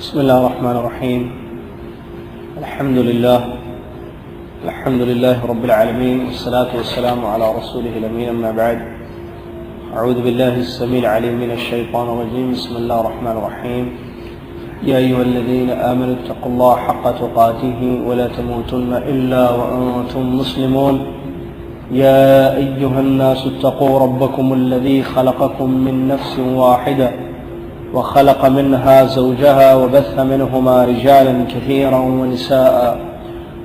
بسم الله الرحمن الرحيم. الحمد لله رب العالمين، والصلاة والسلام على رسوله الأمين. أما بعد، أعوذ بالله السميع العليم من الشيطان الرجيم. بسم الله الرحمن الرحيم. يا أيها الذين آمنوا اتقوا الله حق تقاته ولا تموتن إلا وأنتم مسلمون. يا أيها الناس اتقوا ربكم الذي خلقكم من نفس واحدة وخلق منها زوجها وبث منهما رجالا كثيرا ونساء.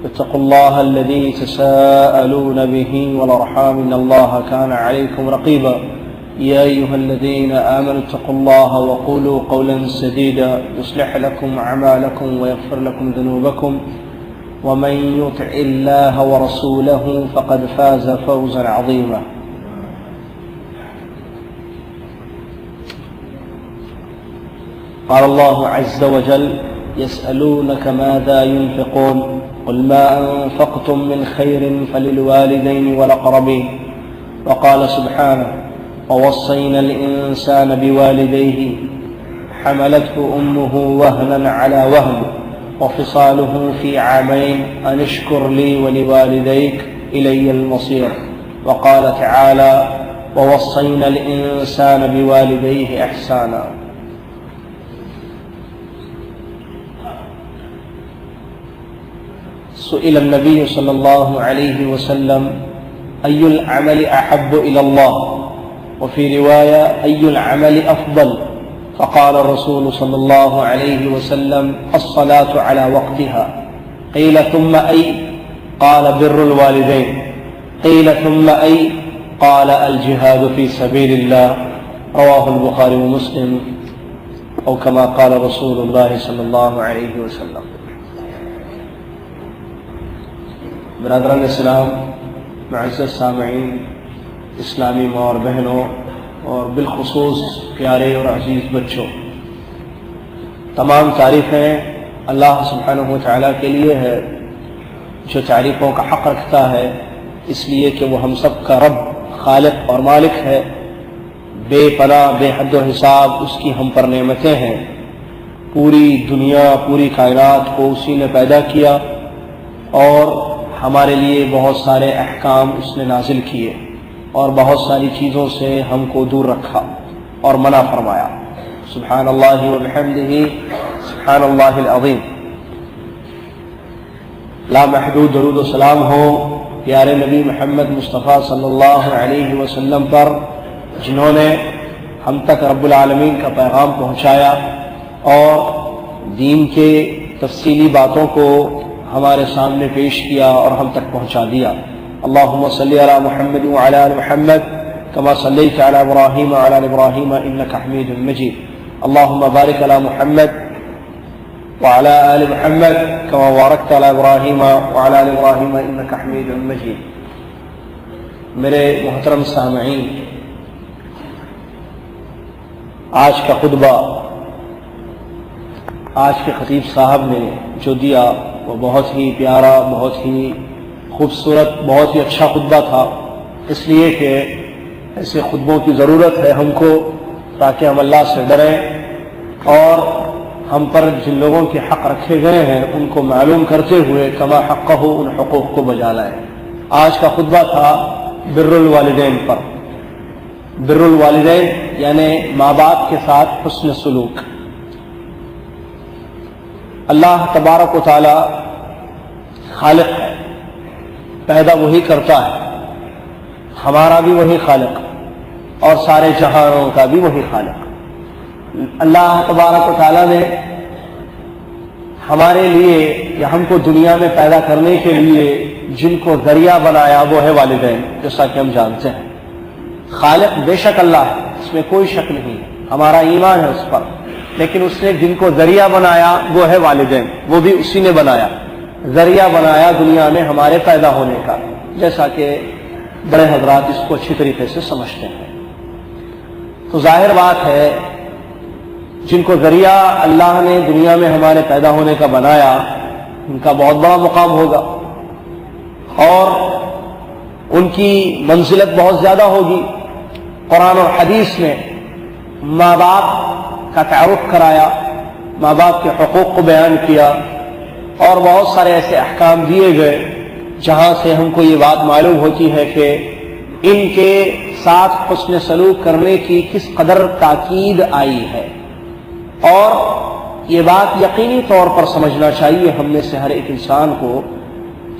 اتقوا الله الذي تساءلون به والأرحام إن الله كان عليكم رقيبا. يا أيها الذين آمنوا اتقوا الله وقولوا قولا سديدا يصلح لكم أعمالكم ويغفر لكم ذنوبكم، ومن يطع الله ورسوله فقد فاز فوزا عظيما. قال الله عز وجل: يسألونك ماذا ينفقون قل ما أنفقتم من خير فللوالدين والأقربين. وقال سبحانه: ووصينا الإنسان بوالديه حملته أمه وهنا على وهن وفصاله في عامين أن اشكر لي ولوالديك إلي المصير. وقال تعالى: ووصينا الإنسان بوالديه إحسانا. سئل النبي صلى الله عليه وسلم: أي العمل أحب إلى الله؟ وفي رواية: أي العمل أفضل؟ فقال الرسول صلى الله عليه وسلم: الصلاة على وقتها. قيل: ثم أي؟ قال: بر الوالدين. قيل: ثم أي؟ قال: الجهاد في سبيل الله. رواه البخاري ومسلم، أو كما قال رسول الله صلى الله عليه وسلم. برادران اسلام، معزز سامعین، اسلامی ماں اور بہنوں، اور بالخصوص پیارے اور عزیز بچوں، تمام تعریفیں اللہ سبحانہ و تعالیٰ کے لیے ہے، جو تعریفوں کا حق رکھتا ہے، اس لیے کہ وہ ہم سب کا رب، خالق اور مالک ہے. بے پناہ، بے حد و حساب اس کی ہم پر نعمتیں ہیں. پوری دنیا، پوری کائنات کو اسی نے پیدا کیا اور ہمارے لیے بہت سارے احکام اس نے نازل کیے اور بہت ساری چیزوں سے ہم کو دور رکھا اور منع فرمایا. سبحان اللہ وبحمدہ، سبحان اللہ العظیم. لامحدود درود و سلام ہو پیارے نبی محمد مصطفیٰ صلی اللہ علیہ وسلم پر، جنہوں نے ہم تک رب العالمین کا پیغام پہنچایا اور دین کے تفصیلی باتوں کو ہمارے سامنے پیش کیا اور ہم تک پہنچا دیا. اللہم صلی علی محمد وعلی آل محمد کما صلیت علی ابراہیم وعلی آل ابراہیم انکا حمید مجید. اللہم بارک علی محمد وعلی آل محمد کما بارکت علی ابراہیم وعلی آل ابراہیم انکا حمید مجید. میرے محترم سامعین، آج کا خطبہ آج کے خطیب صاحب نے جو دیا وہ بہت ہی پیارا، بہت ہی خوبصورت، بہت ہی اچھا خطبہ تھا، اس لیے کہ ایسے خطبوں کی ضرورت ہے ہم کو، تاکہ ہم اللہ سے ڈریں اور ہم پر جن لوگوں کے حق رکھے گئے ہیں ان کو معلوم کرتے ہوئے کما حقہ ان حقوق کو بجا لائیں. آج کا خطبہ تھا بر الوالدین پر. بر الوالدین یعنی ماں باپ کے ساتھ حسن سلوک. اللہ تبارک و تعالی خالق ہے، پیدا وہی کرتا ہے، ہمارا بھی وہی خالق اور سارے جہانوں کا بھی وہی خالق. اللہ تبارک و تعالی نے ہمارے لیے یا ہم کو دنیا میں پیدا کرنے کے لیے جن کو ذریعہ بنایا وہ ہے والدین، جیسا کہ ہم جانتے ہیں. خالق بے شک اللہ ہے، اس میں کوئی شک نہیں ہے، ہمارا ایمان ہے اس پر، لیکن اس نے جن کو ذریعہ بنایا وہ ہے والدین، وہ بھی اسی نے بنایا، ذریعہ بنایا دنیا میں ہمارے پیدا ہونے کا، جیسا کہ بڑے حضرات اس کو اچھی طریقے سے سمجھتے ہیں. تو ظاہر بات ہے جن کو ذریعہ اللہ نے دنیا میں ہمارے پیدا ہونے کا بنایا ان کا بہت بڑا مقام ہوگا اور ان کی منزلت بہت زیادہ ہوگی. قرآن اور حدیث نے ماں باپ کا تعارف کرایا ماں باپ کے حقوق کو بیان کیا اور بہت سارے ایسے احکام دیے گئے جہاں سے ہم کو یہ بات معلوم ہوتی ہے کہ ان کے ساتھ حسن سلوک کرنے کی کس قدر تاکید آئی ہے، اور یہ بات یقینی طور پر سمجھنا چاہیے ہم میں سے ہر ایک انسان کو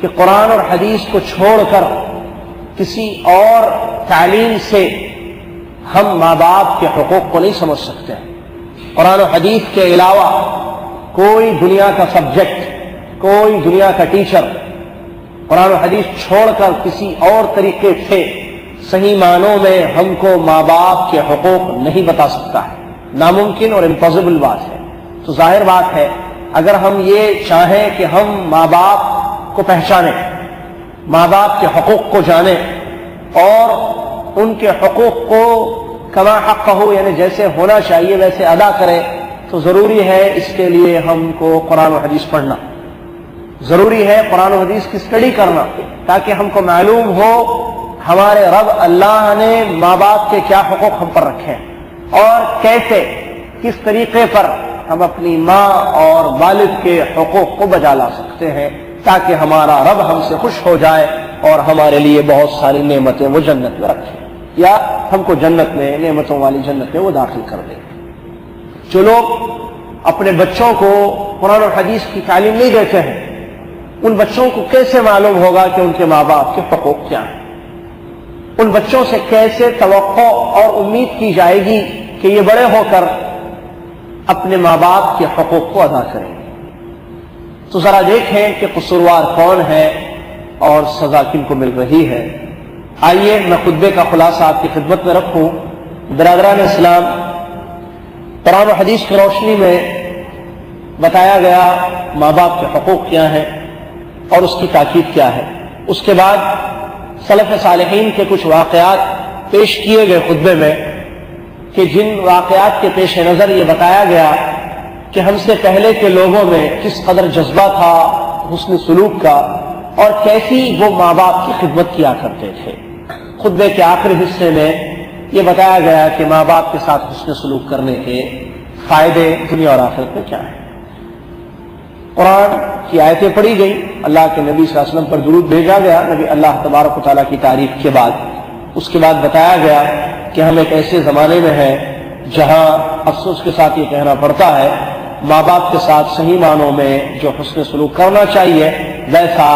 کہ قرآن اور حدیث کو چھوڑ کر کسی اور تعلیم سے ہم ماں باپ کے حقوق کو نہیں سمجھ سکتے ہیں۔ قرآن و حدیث کے علاوہ کوئی دنیا کا سبجیکٹ، کوئی دنیا کا ٹیچر قرآن و حدیث چھوڑ کر کسی اور طریقے سے صحیح معنوں میں ہم کو ماں باپ کے حقوق نہیں بتا سکتا ہے، ناممکن اور امپاسبل بات ہے۔ تو ظاہر بات ہے اگر ہم یہ چاہیں کہ ہم ماں باپ کو پہچانیں، ماں باپ کے حقوق کو جانیں اور ان کے حقوق کو کما حق ہو، یعنی جیسے ہونا چاہیے ویسے ادا کریں، تو ضروری ہے اس کے لیے ہم کو قرآن و حدیث پڑھنا، ضروری ہے قرآن و حدیث کی اسٹڈی کرنا، تاکہ ہم کو معلوم ہو ہمارے رب اللہ نے ماں باپ کے کیا حقوق ہم پر رکھے ہیں اور کیسے، کس طریقے پر ہم اپنی ماں اور والد کے حقوق کو بجا لا سکتے ہیں، تاکہ ہمارا رب ہم سے خوش ہو جائے اور ہمارے لیے بہت ساری نعمتیں وہ جنت میں رکھے، یا ہم کو جنت میں، نعمتوں والی جنت میں وہ داخل کر دے۔ جو لوگ اپنے بچوں کو قرآن اور حدیث کی تعلیم نہیں دیتے ہیں، ان بچوں کو کیسے معلوم ہوگا کہ ان کے ماں باپ کے حقوق کیا ہیں؟ ان بچوں سے کیسے توقع اور امید کی جائے گی کہ یہ بڑے ہو کر اپنے ماں باپ کے حقوق کو ادا کریں گے؟ تو ذرا دیکھیں کہ قصوروار کون ہے اور سزا کن کو مل رہی ہے۔ آئیے میں خطبے کا خلاصہ آپ کی خدمت میں رکھوں۔ برادران اسلام، قرآن و حدیث کی روشنی میں بتایا گیا ماں باپ کے حقوق کیا ہیں اور اس کی تاکید کیا ہے۔ اس کے بعد سلف صالحین کے کچھ واقعات پیش کیے گئے خطبے میں کہ جن واقعات کے پیش نظر یہ بتایا گیا کہ ہم سے پہلے کے لوگوں میں کس قدر جذبہ تھا حسن سلوک کا اور کیسی وہ ماں باپ کی خدمت کیا کرتے تھے۔ خطبے کے آخری حصے میں یہ بتایا گیا کہ ماں باپ کے ساتھ حسن سلوک کرنے کے فائدے دنیا اور آخرت میں کیا ہیں۔ قرآن کی آیتیں پڑھی گئی، اللہ کے نبی صلی اللہ علیہ وسلم پر درود بھیجا گیا نبی اللہ تبارک و تعالیٰ کی تعریف کے بعد۔ اس کے بعد بتایا گیا کہ ہم ایک ایسے زمانے میں ہیں جہاں افسوس کے ساتھ یہ کہنا پڑتا ہے ماں باپ کے ساتھ صحیح معنوں میں جو حسن سلوک کرنا چاہیے ویسا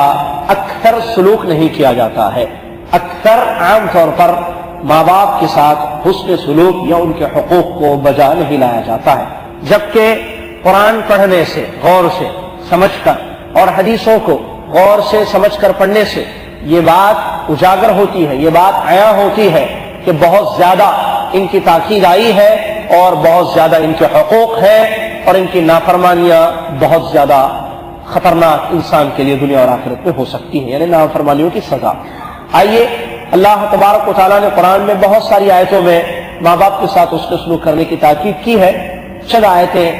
اکثر سلوک نہیں کیا جاتا ہے۔ اکثر عام طور پر ماں باپ کے ساتھ حسن سلوک یا ان کے حقوق کو بجا نہیں لایا جاتا ہے، جبکہ قرآن پڑھنے سے، غور سے سمجھ کر اور حدیثوں کو غور سے سمجھ کر پڑھنے سے یہ بات اجاگر ہوتی ہے، یہ بات عیاں ہوتی ہے کہ بہت زیادہ ان کی تاکید آئی ہے اور بہت زیادہ ان کے حقوق ہیں اور ان کی نافرمانیاں بہت زیادہ خطرناک انسان کے لیے دنیا اور آخرت میں ہو سکتی ہیں، یعنی نافرمانیوں کی سزا۔ آئیے اللہ تبارک و تعالیٰ نے قرآن میں بہت ساری آیتوں میں ماں باپ کے ساتھ اس کو سلوک کرنے کی تاکید کی ہے۔ چند آیتیں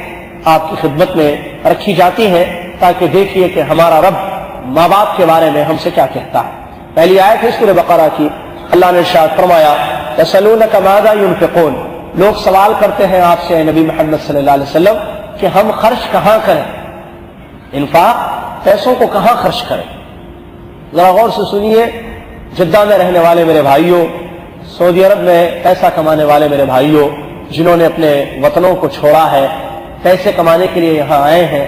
آپ کی خدمت میں رکھی جاتی ہیں تاکہ دیکھیے کہ ہمارا رب ماں باپ کے بارے میں ہم سے کیا کہتا ہے۔ پہلی آیت ہے سورہ بقرہ کی، اللہ نے ارشاد فرمایا یسألونک ماذا ينفقون، لوگ سوال کرتے ہیں آپ سے نبی محمد صلی اللہ علیہ وسلم کہ ہم خرچ کہاں کریں، انفاق پیسوں کو کہاں خرچ کریں۔ ذرا غور سے سنیے، جدہ میں رہنے والے میرے بھائیوں، سعودی عرب میں پیسہ کمانے والے میرے بھائیوں، جنہوں نے اپنے وطنوں کو چھوڑا ہے، پیسے کمانے کے لیے یہاں آئے ہیں،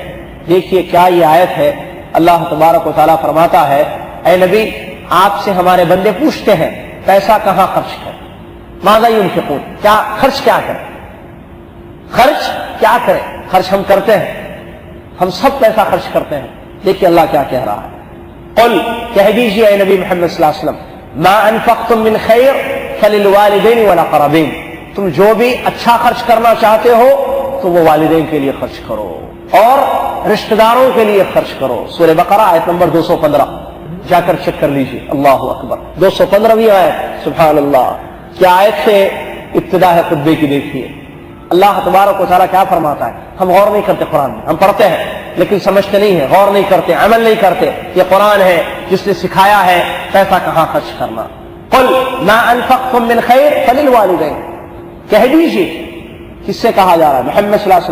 دیکھیے کیا یہ آیت ہے۔ اللہ تبارک و تعالیٰ فرماتا ہے اے نبی آپ سے ہمارے بندے پوچھتے ہیں پیسہ کہاں خرچ کریں، ماذا ينفقون، کیا خرچ کیا کریں، خرچ کیا کریں۔ خرچ ہم کرتے ہیں، ہم سب پیسہ خرچ کرتے ہیں۔ دیکھیے اللہ کیا کہہ رہا ہے، قل کہہ دیجیے اے نبی محمد صلی اللہ علیہ وسلم ما انفقتم من خیر فللوالدین والاقربین، تم جو بھی اچھا خرچ کرنا چاہتے ہو تو وہ والدین کے لیے خرچ کرو اور رشتہ داروں کے لیے خرچ کرو۔ سورہ بقرہ آیت نمبر 215 جا کر چیک کر لیجیے، اللہ اکبر، 215ویں آیت، سبحان اللہ، کیا آیت سے ابتدا ہے خطبے کی۔ دیکھیے اللہ تبارک و تعالیٰ کیا فرماتا ہے۔ ہم غور نہیں کرتے قرآن میں، ہم پڑھتے ہیں لیکن سمجھتے نہیں ہیں، غور نہیں کرتے، عمل نہیں کرتے۔ یہ قرآن ہے جس نے سکھایا ہے پیسہ کہاں خرچ کرنا۔ قل ما انفقتم من خیر فللوالدین، کہہ دیجیے، کس سے کہا جا رہا ہے؟ محمد صلی اللہ علیہ وسلم